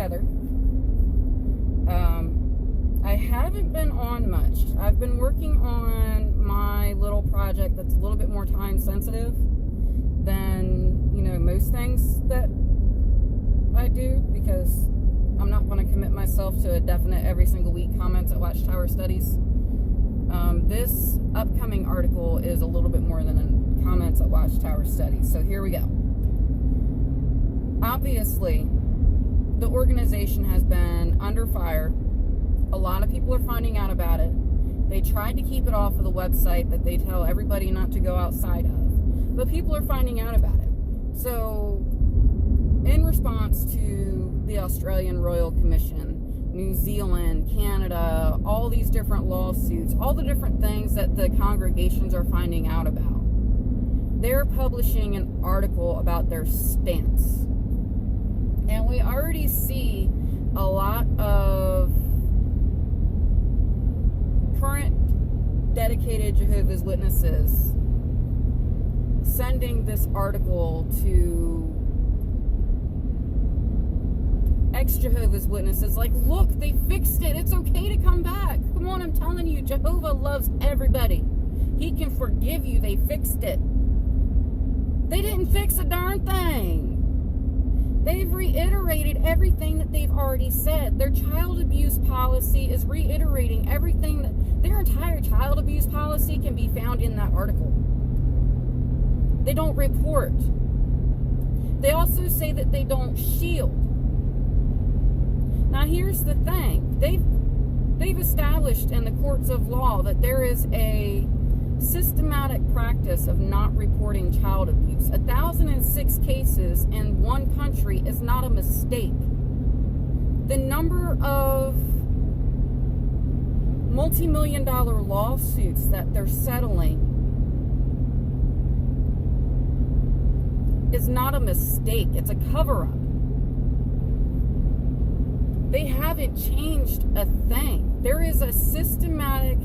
Heather. I haven't been on much. I've been working on my little project that's a little bit more time sensitive than, you know, most things that I do, because I'm not going to commit myself to a definite every single week comments at Watchtower Studies. This upcoming article is a little bit more than comments at Watchtower Studies. So here we go. Obviously, the organization has been under fire. A lot of people are finding out about it. They tried to keep it off of the website that they tell everybody not to go outside of. But people are finding out about it. So, in response to the Australian Royal Commission, New Zealand, Canada, all these different lawsuits, all the different things that the congregations are finding out about, they're publishing an article about their stance. And we already see a lot of current dedicated Jehovah's Witnesses sending this article to ex-Jehovah's Witnesses, like, look, they fixed it. It's okay to come back. Come on, I'm telling you, Jehovah loves everybody. He can forgive you. They fixed it. They didn't fix a darn thing. They've reiterated everything that they've already said. Their child abuse policy is reiterating everything that their entire child abuse policy can be found in that article. They don't report. They also say that they don't shield. Now here's the thing. They've established in the courts of law that there is a systematic practice of not reporting child abuse. 1,006 cases in one country is not a mistake. The number of multi-million-dollar lawsuits that they're settling is not a mistake. It's a cover-up. They haven't changed a thing. There is a systematic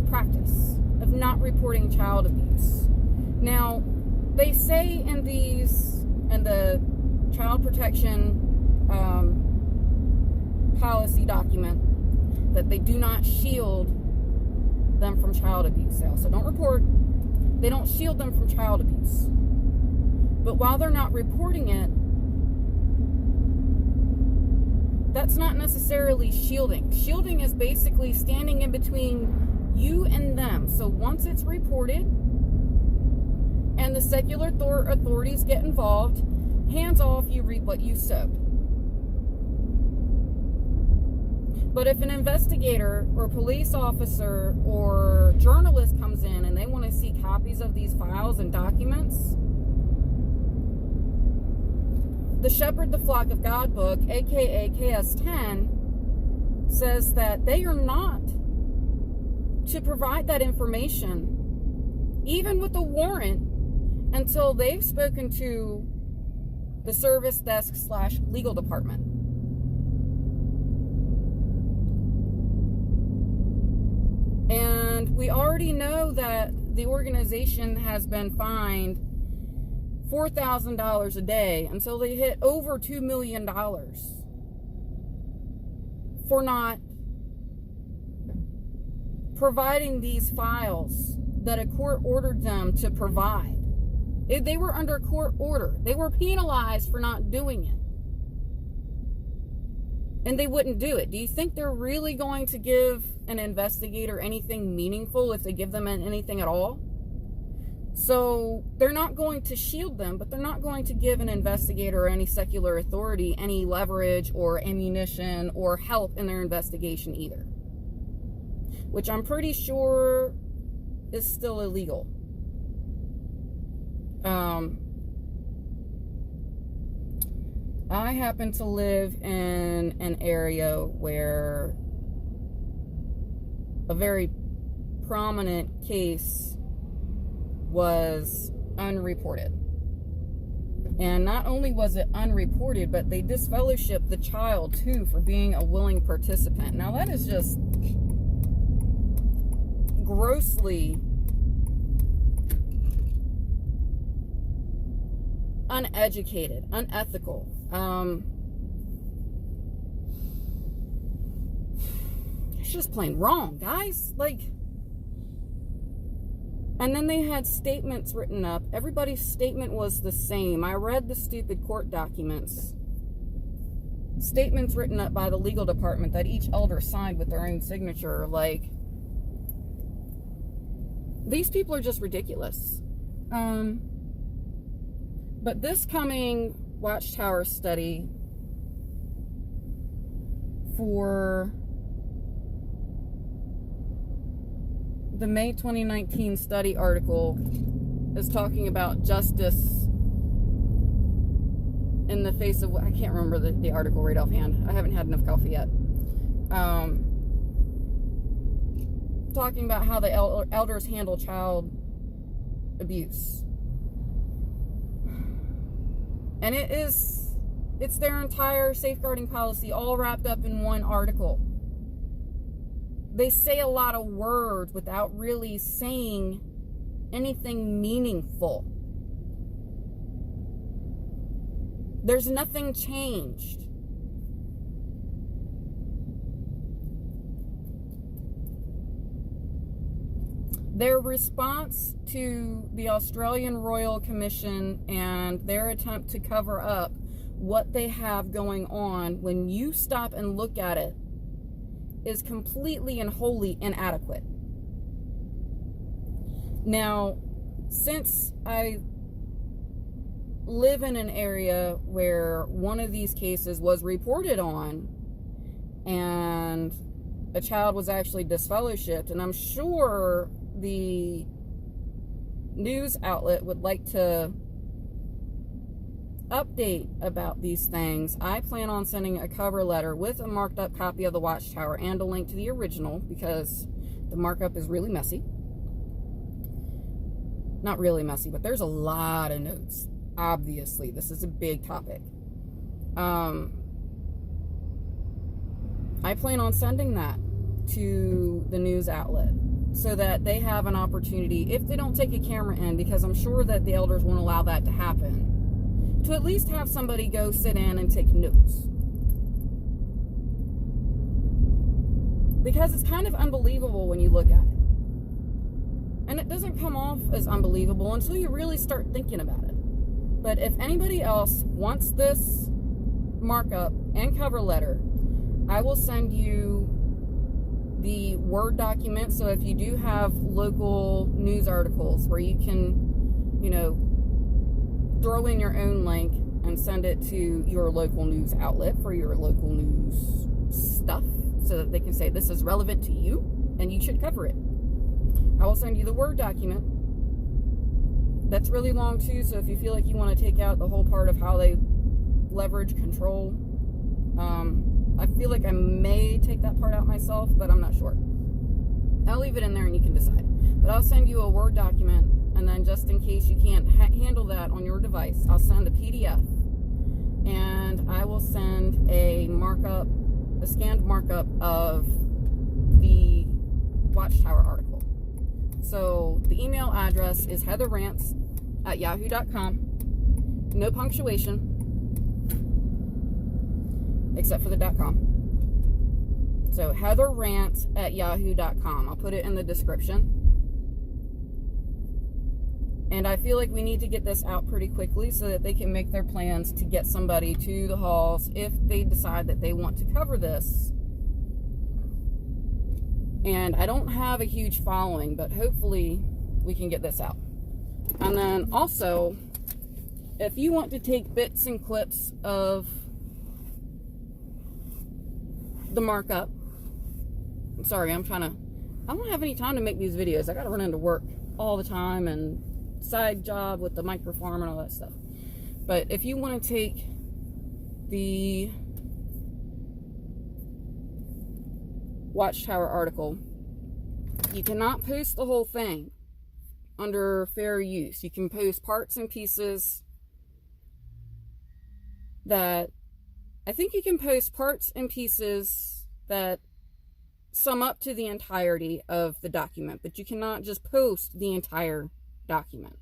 practice of not reporting child abuse. Now, they say in the child protection policy document that they do not shield them from child abuse. They also don't report. They don't shield them from child abuse. But while they're not reporting it, that's not necessarily shielding. Shielding is basically standing in between you and them. So once it's reported and the secular authorities get involved, hands off, you reap what you sowed. But if an investigator or police officer or journalist comes in and they want to see copies of these files and documents, the Shepherd the Flock of God book, aka KS10, says that they are not to provide that information, even with a warrant, until they've spoken to the service desk / legal department. And we already know that the organization has been fined $4,000 a day until they hit over $2 million for not providing these files that a court ordered them to provide. They were under court order. They were penalized for not doing it. And they wouldn't do it. Do you think they're really going to give an investigator anything meaningful if they give them anything at all? So they're not going to shield them, but they're not going to give an investigator or any secular authority any leverage or ammunition or help in their investigation either. Which I'm pretty sure is still illegal. I happen to live in an area where a very prominent case was unreported. And not only was it unreported, but they disfellowshipped the child too for being a willing participant. Now that is just grossly uneducated, unethical. It's just plain wrong, guys. Like, and then they had statements written up. Everybody's statement was the same. I read the stupid court documents. Statements written up by the legal department that each elder signed with their own signature. Like, these people are just ridiculous. But this coming Watchtower study for the May 2019 study article is talking about justice in the face of, I can't remember the article right offhand. I haven't had enough coffee yet. Talking about how the elders handle child abuse. And it's their entire safeguarding policy all wrapped up in one article. They say a lot of words without really saying anything meaningful. There's nothing changed. Their response to the Australian Royal Commission and their attempt to cover up what they have going on, when you stop and look at it, is completely and wholly inadequate. Now, since I live in an area where one of these cases was reported on and a child was actually disfellowshipped, and I'm sure the news outlet would like to update about these things, I plan on sending a cover letter with a marked up copy of the Watchtower and a link to the original, because the markup is really messy. Not really messy, but there's a lot of notes. Obviously, this is a big topic. I plan on sending that to the news outlet so that they have an opportunity, if they don't take a camera in, because I'm sure that the elders won't allow that to happen, to at least have somebody go sit in and take notes. Because it's kind of unbelievable when you look at it. And it doesn't come off as unbelievable until you really start thinking about it. But if anybody else wants this markup and cover letter, I will send you the Word document. So if you do have local news articles where you can, you know, throw in your own link and send it to your local news outlet for your local news stuff, so that they can say this is relevant to you and you should cover it. I will send you the Word document. That's really long too, so if you feel like you want to take out the whole part of how they leverage control, I feel like I may take that part out myself, but I'm not sure. I'll leave it in there and you can decide. But I'll send you a Word document, and then just in case you can't handle that on your device, I'll send a PDF. And I will send a markup, a scanned markup of the Watchtower article. So the email address is heatherrants@yahoo.com. No punctuation, except for the .com. So heatherrants@yahoo.com. I'll put it in the description. And I feel like we need to get this out pretty quickly so that they can make their plans to get somebody to the halls if they decide that they want to cover this. And I don't have a huge following, but hopefully we can get this out. And then also, if you want to take bits and clips of the markup, I'm sorry, I don't have any time to make these videos. I got to run into work all the time and side job with the micro farm and all that stuff. But if you want to take the Watchtower article, you cannot post the whole thing under fair use. You can post parts and pieces that, I think you can post parts and pieces that sum up to the entirety of the document, but you cannot just post the entire document.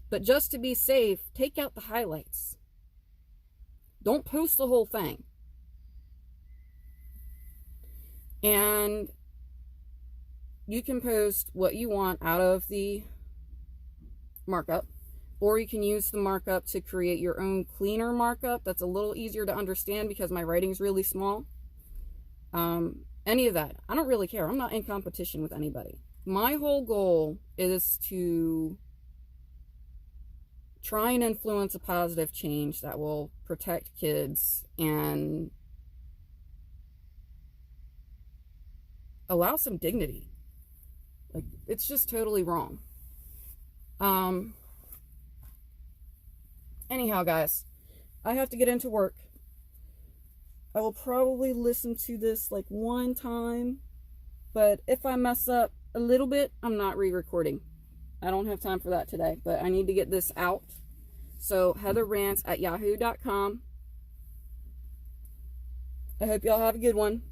But just to be safe, take out the highlights. Don't post the whole thing. And you can post what you want out of the markup, or you can use the markup to create your own cleaner markup that's a little easier to understand because my writing's really small. Any of that, I don't really care. I'm not in competition with anybody. My whole goal is to try and influence a positive change that will protect kids and allow some dignity. Like, it's just totally wrong. Anyhow, guys, I have to get into work. I will probably listen to this like one time, but if I mess up a little bit, I'm not re-recording. I don't have time for that today, but I need to get this out. So heatherrants@yahoo.com. I hope y'all have a good one.